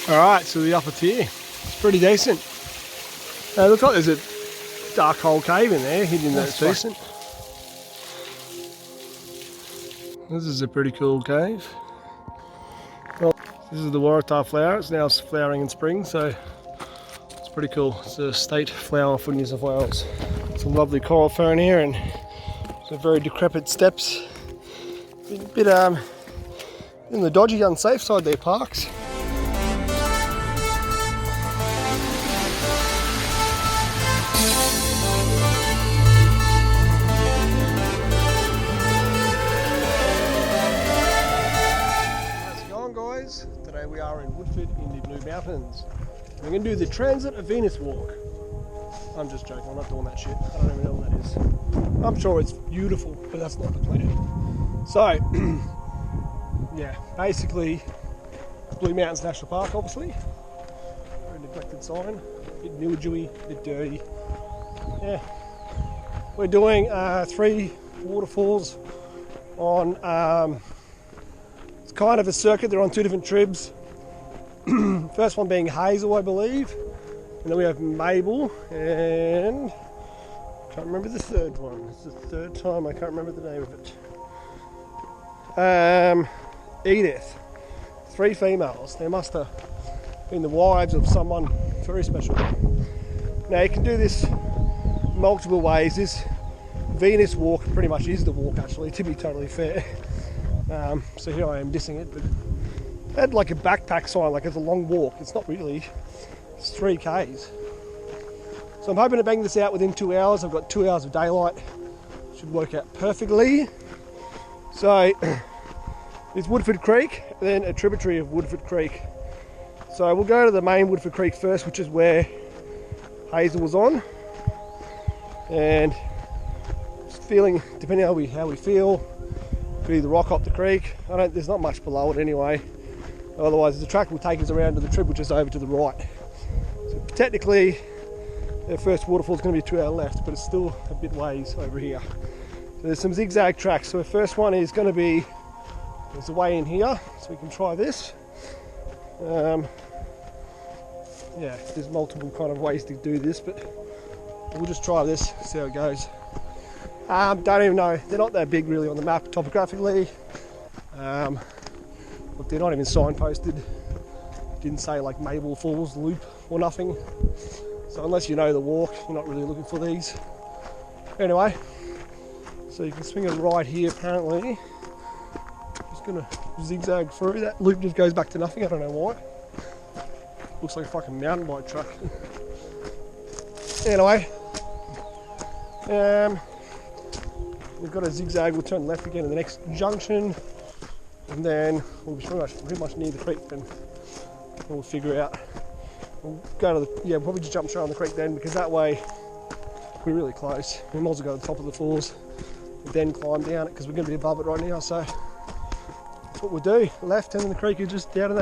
Alright, so the upper tier, it's pretty decent. It looks like there's a dark hole cave in there, hidden in that decent. This is a pretty cool cave. Well, this is the Waratah flower, it's now flowering in spring, so it's pretty cool. It's a state flower for New South Wales. Some lovely coral fern here and some very decrepit steps. A bit in the dodgy, unsafe side there, parks. Today we are in Woodford in the Blue Mountains. We're going to do the Transit of Venus walk. I'm just joking, I'm not doing that shit. I don't even know what that is. I'm sure it's beautiful, but that's not the plan. So, yeah, basically Blue Mountains National Park, obviously. Very neglected sign. A bit mildewy, a bit dirty. Yeah. We're doing 3 waterfalls on it's kind of a circuit. They're on 2 different tribs. First one being Hazel, I believe, and then we have Mabel, and I can't remember the third one. It's the third time I can't remember the name of it. Edith. 3 females. They must have been the wives of someone very special. Now you can do this multiple ways. This Venus walk pretty much is the walk, actually, to be totally fair. So here I am dissing it, but it had like a backpack sign, like it's a long walk. It's not really, it's 3 Ks. So I'm hoping to bang this out within 2 hours. I've got 2 hours of daylight. Should work out perfectly. So it's Woodford Creek, then a tributary of Woodford Creek. So we'll go to the main Woodford Creek first, which is where Hazel was on. And just feeling, depending on how we feel, could either rock up the creek. There's not much below it anyway. Otherwise the track will take us around to the trib, which is over to the right. So technically the first waterfall is going to be to our left, but it's still a bit ways over here. So there's some zigzag tracks. So the first one is going to be, there's a way in here, so we can try this. Yeah, there's multiple kind of ways to do this, but we'll just try this, see how it goes. Don't even know, they're not that big really on the map topographically. Look, they're not even signposted. Didn't say like Mabel Falls loop or nothing. So unless you know the walk, you're not really looking for these. Anyway, so you can swing it right here apparently. Just gonna zigzag through. That loop just goes back to nothing, I don't know why. Looks like a fucking mountain bike track. Anyway, we've got a zigzag, we'll turn left again in the next junction, and then we'll be pretty much near the creek then. We'll figure out. We'll go to the, we'll probably just jump straight on the creek then, because that way we're really close. We might as well go to the top of the falls and then climb down it, because we're going to be above it right now, so that's what we'll do. Left, and then the creek is just down in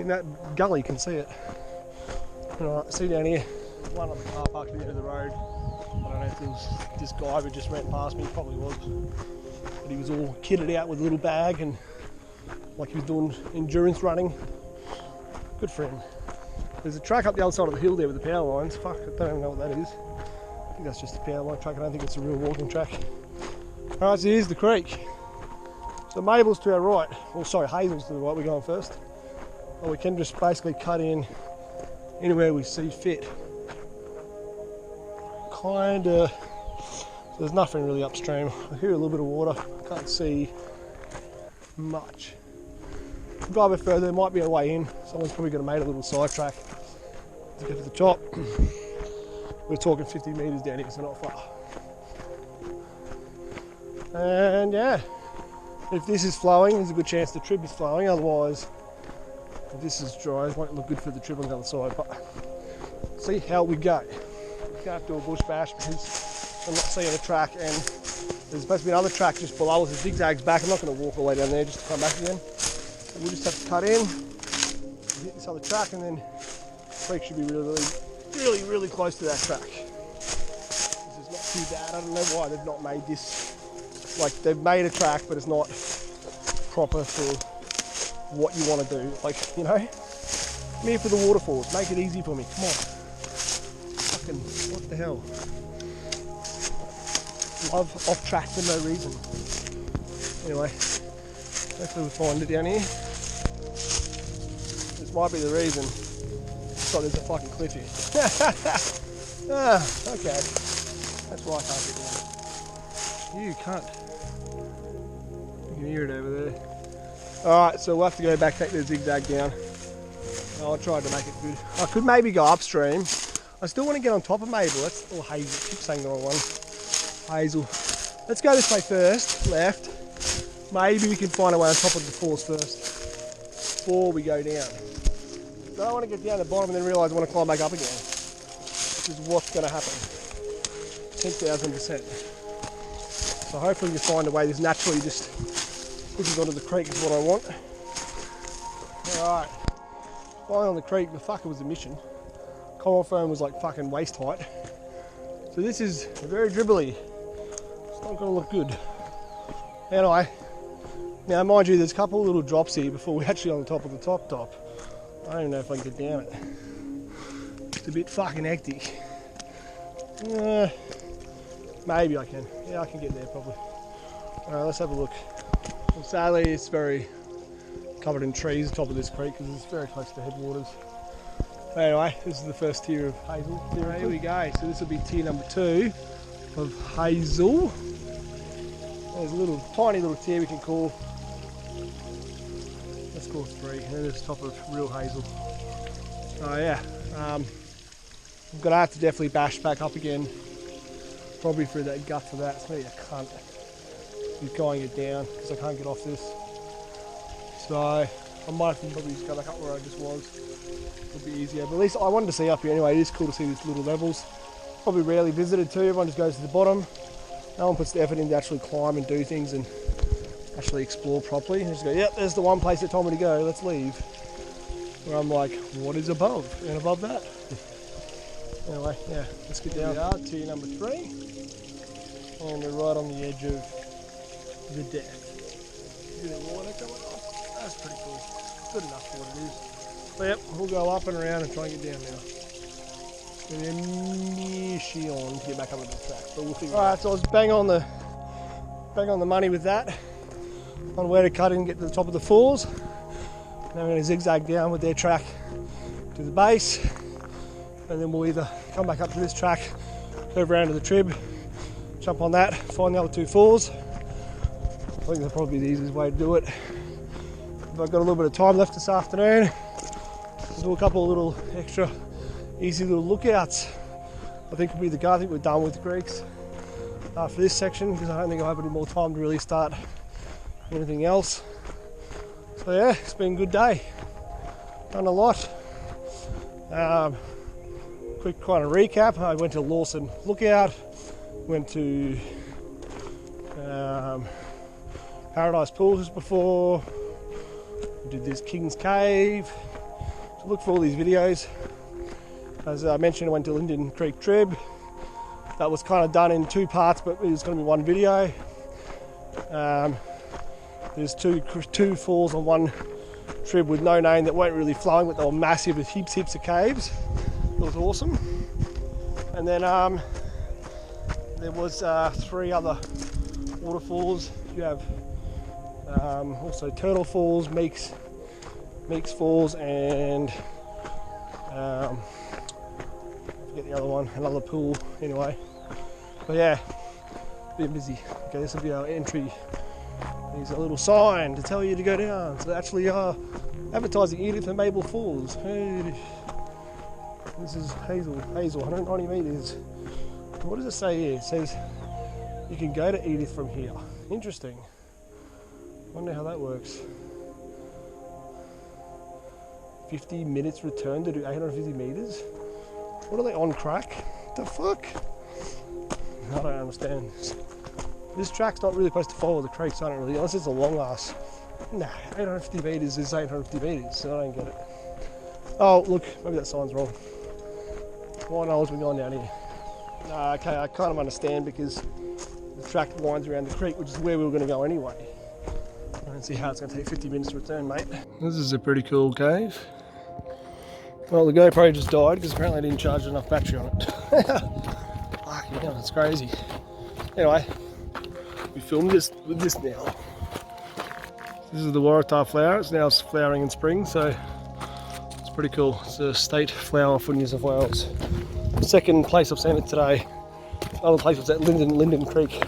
that gully, you can see it. Alright, see down here, one on the car park at the end of the road. I don't know if it was this guy who just ran past me, probably was. But he was all kitted out with a little bag and like he was doing endurance running. Good for him. There's a track up the other side of the hill there with the power lines. Fuck, I don't even know what that is. I think that's just a power line track. I don't think it's a real walking track. Alright, so here's the creek. So Mabel's to our right. Well, sorry, Hazel's to the right. We're going first. Well, we can just basically cut in anywhere we see fit. Kinda, so there's nothing really upstream. I hear a little bit of water, I can't see much. If we go a bit further, there might be a way in. Someone's probably going to make a little side track to get to the top. We're talking 50 metres down here, so not far. And yeah, if this is flowing, there's a good chance the trib is flowing. Otherwise, if this is dry, it won't look good for the trib on the other side. But see how we go. We're going to have to do a bush bash because I'm not seeing a track, and there's supposed to be another track just below us. It zigzags back. I'm not going to walk all the way down there just to come back again. So we'll just have to cut in, hit this other track, and then the creek should be really close to that track. This is not too bad. I don't know why they've not made this. Like, they've made a track, but it's not proper for what you want to do. Like, you know, I'm here for the waterfalls. Make it easy for me. Come on. Fucking, what the hell? Love off track for no reason. Anyway, hopefully we'll find it down here. This might be the reason. God, there's a fucking cliff here. Okay. That's why I can't get down. You can't. You can hear it over there. Alright, so we'll have to go back, take the zigzag down. I tried to make it good. I could maybe go upstream. I still want to get on top of Mabel. That's or Hazel. I keep saying the wrong one. Hazel. Let's go this way first, left. Maybe we can find a way on top of the falls first before we go down. I don't want to get down the bottom and then realise I want to climb back up again. Which is what's going to happen. 10,000%. So hopefully we can find a way. This naturally just pushes onto the creek is what I want. Alright. Flying on the creek, the fuck it was a mission. Coral foam was like fucking waist height. So this is very dribbly. It's not going to look good. Anyway, now mind you, there's a couple of little drops here before we're actually on the top of the top. I don't even know if I can get down it. It's a bit fucking hectic. Maybe I can. Yeah, I can get there probably. Alright, let's have a look. Well, sadly, it's very covered in trees, the top of this creek, because it's very close to headwaters. Anyway, this is the first tier of Hazel. Here we go. So this will be tier number 2 of Hazel. There's a little, tiny little tier we can call. Let's call 3. And then there's the top of real Hazel. Oh yeah. I'm gonna have to definitely bash back up again. Probably through that guts of that. It's maybe a cunt. Keep going it down because I can't get off this. So I might have to probably just go back up where I just was. It'll be easier. But at least I wanted to see up here anyway. It is cool to see these little levels. Probably rarely visited too. Everyone just goes to the bottom. No one puts the effort in to actually climb and do things and actually explore properly. And just go, yep, there's the one place that told me to go. Let's leave. Where I'm like, what is above? And above that? Anyway, yeah, let's get down. We are tier number 3. And we're right on the edge of the death. Bit of water coming off. That's pretty cool. Good enough for what it is. So yep, we'll go up and around and try and get down now. And then mission to get back up on the track, but we'll figure it out. Alright, so I was bang on the money with that. On where to cut in and get to the top of the falls. Now we're going to zigzag down with their track to the base. And then we'll either come back up to this track, curve around to the trib, jump on that, find the other 2 falls. I think that'll probably be the easiest way to do it. If I've got a little bit of time left this afternoon, we'll do a couple of little extra easy little lookouts. I think we'll be the guy. I think we're done with the creeks for this section because I don't think I'll have any more time to really start anything else. So yeah, it's been a good day. Done a lot. Quick kind of recap. I went to Lawson Lookout, went to Paradise Pools just before, did this King's Cave. So look for all these videos. As I mentioned, I went to Linden Creek Trib. That was kind of done in 2 parts, but it was going to be one video. There's two falls on one trib with no name that weren't really flowing, but they were massive with heaps of caves. It was awesome. And then there was 3 other waterfalls. You have also Turtle Falls, Meeks Falls, and I forget the other one, another pool anyway. But yeah, been busy. Okay, this will be our entry. There's a little sign to tell you to go down. So they actually are advertising Edith and Mabel Falls. Hey, this is Hazel, 190 metres. What does it say here? It says you can go to Edith from here. Interesting. Wonder how that works. 50 minutes return to do 850 metres? What are they on crack? What the fuck? I don't understand. This track's not really supposed to follow the creeks, I don't really, unless it's a long ass. Nah, 850 metres is 850 metres, so I don't get it. Oh, look, maybe that sign's wrong. Why knows we're going down here? Okay, I kind of understand because the track winds around the creek, which is where we were going to go anyway. I don't see how it's going to take 50 minutes to return, mate. This is a pretty cool cave. Well, the GoPro just died because apparently I didn't charge enough battery on it. Fucking hell, that's crazy. Anyway, we filmed this with this now. This is the Waratah flower. It's now flowering in spring, so it's pretty cool. It's a state flower for New South Wales. Second place I've seen it today. Other place was at Linden Creek.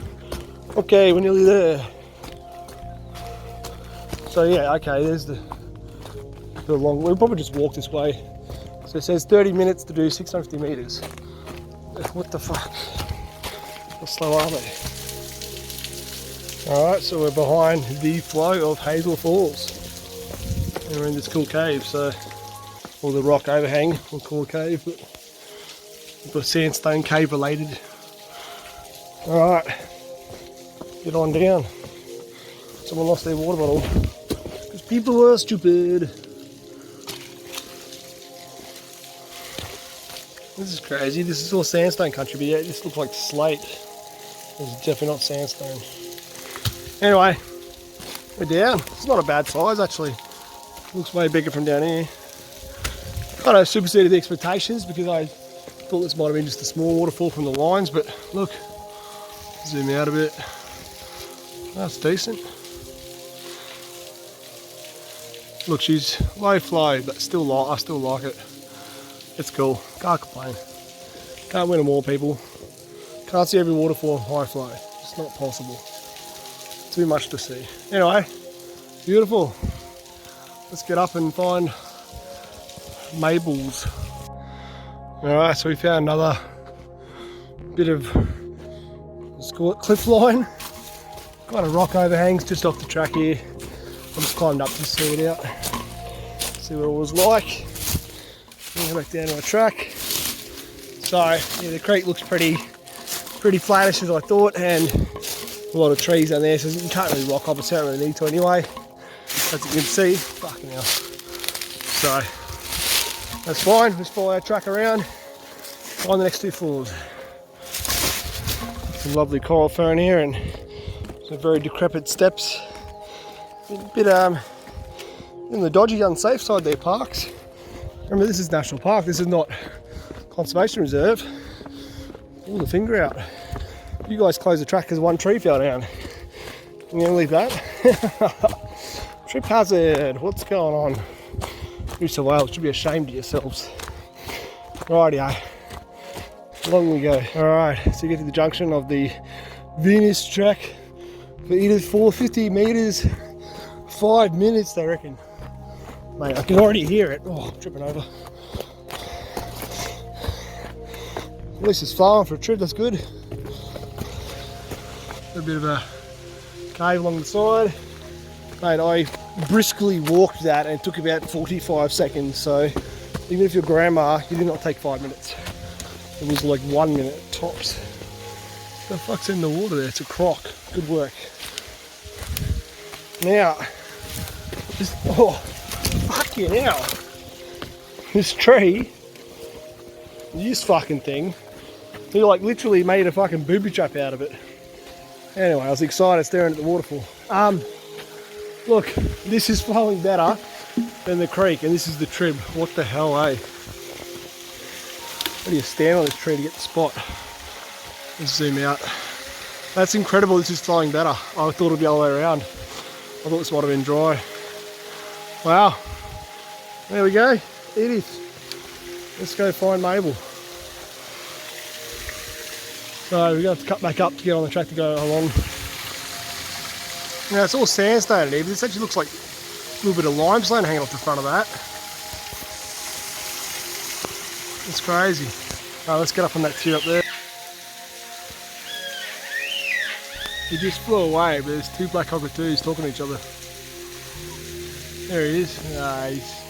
Okay, we're nearly there. So yeah, okay, there's the long. We'll probably just walk this way. So it says 30 minutes to do 650 metres. What the fuck? How slow are they? Alright, so we're behind the flow of Hazel Falls. And we're in this cool cave, so, or the rock overhang, we'll call it a cave, but sandstone cave related. Alright, get on down. Someone lost their water bottle. Because people were stupid. This is crazy. This is all sandstone country, but yeah, this looks like slate. This is definitely not sandstone. Anyway, we're down. It's not a bad size actually. Looks way bigger from down here. Kind of superseded the expectations because I thought this might have been just a small waterfall from the lines, but look, zoom out a bit. That's decent. Look, she's low flow, but still I still like it. It's cool. Can't complain. Can't win them all, people. Can't see every waterfall on high flow. It's not possible. Too much to see. Anyway, beautiful. Let's get up and find Mabel's. Alright, so we found another bit of, let's call it cliff line. Kind of rock overhangs just off the track here. I just climbed up to see it out. See what it was like. Go back down to the track. So yeah, the creek looks pretty flattish as I thought, and a lot of trees down there, so you can't really rock up. It's not really need to anyway, as you can see. Fucking hell. So that's fine. Let's follow our track around, find the next two falls. Some lovely coral fern here and some very decrepit steps. A bit in the dodgy, unsafe side there, parks. Remember, this is National Park, this is not Conservation Reserve. Pull the finger out. You guys close the track because one tree fell down. You gonna leave that? Trip hazard, what's going on? New South Wales, should be ashamed of yourselves. Rightio, along we go. Alright, so you get to the junction of the Venus track for Edith Falls, 50 metres, 5 minutes they reckon. Mate, I can already hear it. Oh, I'm tripping over. At least it's flowing for a trip, that's good. A bit of a cave along the side. Mate, I briskly walked that and it took about 45 seconds, so even if you're grandma, you did not take 5 minutes. It was like 1 minute tops. What the fuck's in the water there? It's a croc. Good work. Now, just, oh, fucking hell. This tree, this fucking thing, he like literally made a fucking booby trap out of it. Anyway, I was excited staring at the waterfall. Look, this is flowing better than the creek, and this is the trib. What the hell, eh? How do you stand on this tree to get the spot? Let's zoom out. That's incredible, this is flowing better. I thought it would be the other way around. I thought this might have been dry. Wow. There we go. Edith. Let's go find Mabel. So we're going to have to cut back up to get on the track to go along. Now it's all sandstone in here, but this actually looks like a little bit of limestone hanging off the front of that. It's crazy. Alright, let's get up on that tier up there. He just flew away, but there's two black cockatoos talking to each other. There he is. Nice.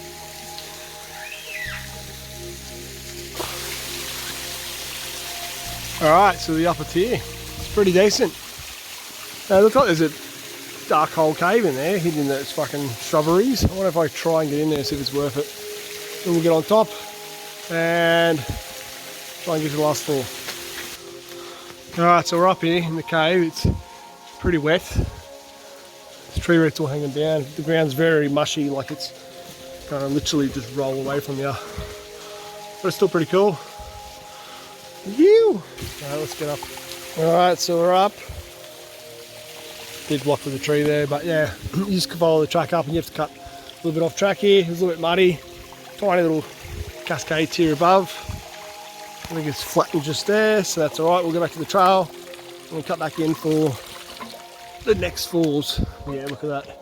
Alright, so the upper tier. It's pretty decent. Now it looks like there's a dark hole cave in there, hidden in those fucking shrubberies. I wonder if I try and get in there and see if it's worth it. Then we'll get on top and try and get to the last floor. Alright, so we're up here in the cave. It's pretty wet. There's tree roots all hanging down. The ground's very mushy, like it's kind of literally just roll away from you. but it's still pretty cool. Alright, let's get up. Alright, so we're up. Did block with the tree there, but yeah, you just follow the track up and you have to cut a little bit off track here. It's a little bit muddy. Tiny little cascades here above. I think it's flattened just there, so that's alright. We'll go back to the trail and we'll cut back in for the next falls. Yeah, look at that.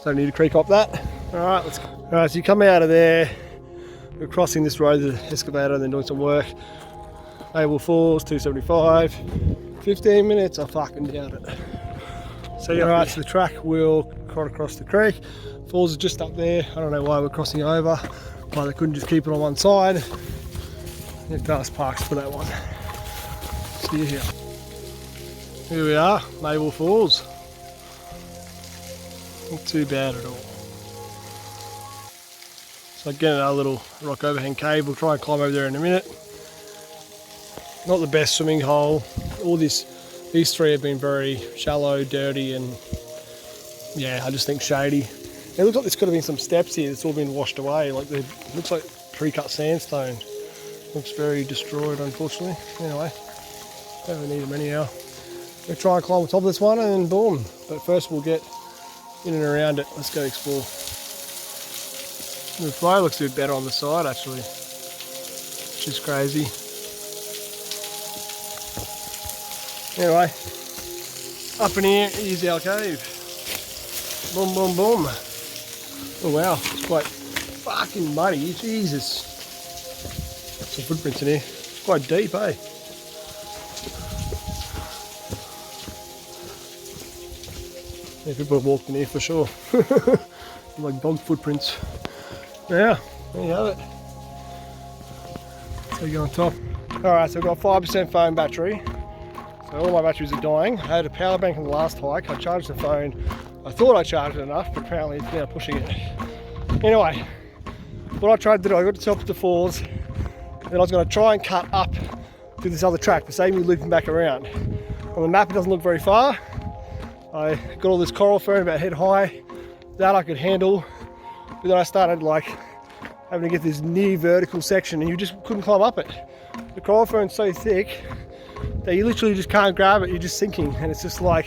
Don't need to creek up that. Alright, let's go. Alright, so you come out of there. We're crossing this road with the excavator and then doing some work. Mabel Falls, 275. 15 minutes, I fucking doubt it. So yeah, alright, so the track will cut across the creek. Falls are just up there. I don't know why we're crossing over, but they couldn't just keep it on one side. You have to ask Parks for that one. See you here. Here we are, Mabel Falls. Not too bad at all. So again, another little rock overhang cave. We'll try and climb over there in a minute. Not the best swimming hole. These three have been very shallow, dirty, and yeah, I just think shady. It looks like there's got to be some steps here that's all been washed away. Like looks like pre-cut sandstone. Looks very destroyed, unfortunately. Anyway, don't need them anyhow. We'll try and climb the top of this one and then boom. But first we'll get in and around it. Let's go explore. The flow looks a bit better on the side actually, which is crazy. Anyway, up in here is our cave. Boom, boom, boom. Oh wow, it's quite fucking muddy, Jesus. Some footprints in here. It's quite deep, eh? Yeah, people have walked in here for sure. Like dog footprints. Yeah, there you have it. So you go on top. Alright, so we've got 5% phone battery. So all my batteries are dying. I had a power bank on the last hike. I charged the phone. I thought I charged it enough, but apparently it's now pushing it. Anyway, what I tried to do, I got to the top of the falls, and I was going to try and cut up to this other track to save me looping back around. On the map it doesn't look very far. I got all this coral fern about head high. That I could handle. But then I started like having to get this near vertical section and you just couldn't climb up it. The coral fern's so thick that you literally just can't grab it, you're just sinking, and it's just like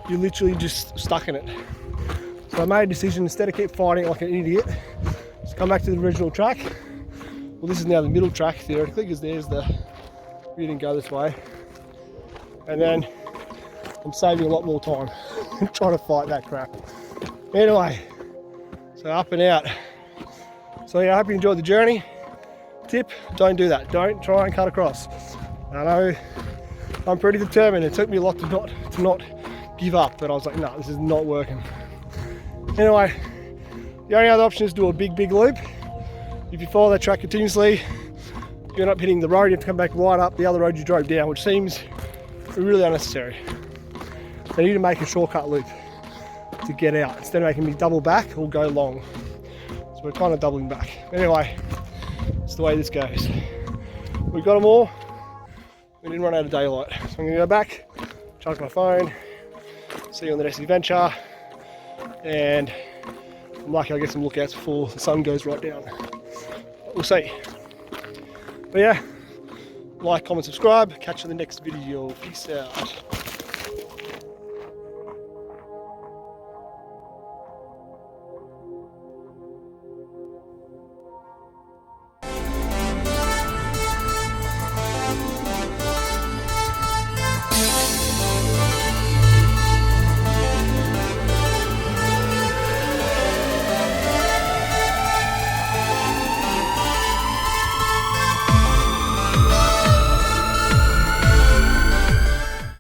you're literally just stuck in it. So I made a decision, instead of keep fighting like an idiot, just come back to the original track. Well, this is now the middle track theoretically, because there's we didn't go this way. And then I'm saving a lot more time trying to fight that crap. Anyway, so up and out. So yeah, I hope you enjoyed the journey. Tip, don't do that. Don't try and cut across. I know I'm pretty determined. It took me a lot to not give up, but I was like, no, this is not working. Anyway, the only other option is to do a big loop. If you follow that track continuously, you end up hitting the road, you have to come back right up the other road you drove down, which seems really unnecessary. So you need to make a shortcut loop to get out, instead of making me double back or go long. So we're kind of doubling back. Anyway, that's the way this goes. We got them all. We didn't run out of daylight. So I'm gonna go back, charge my phone, see you on the next adventure, and I'm lucky I'll get some lookouts before the sun goes right down. We'll see. But yeah, like, comment, subscribe. Catch you in the next video. Peace out.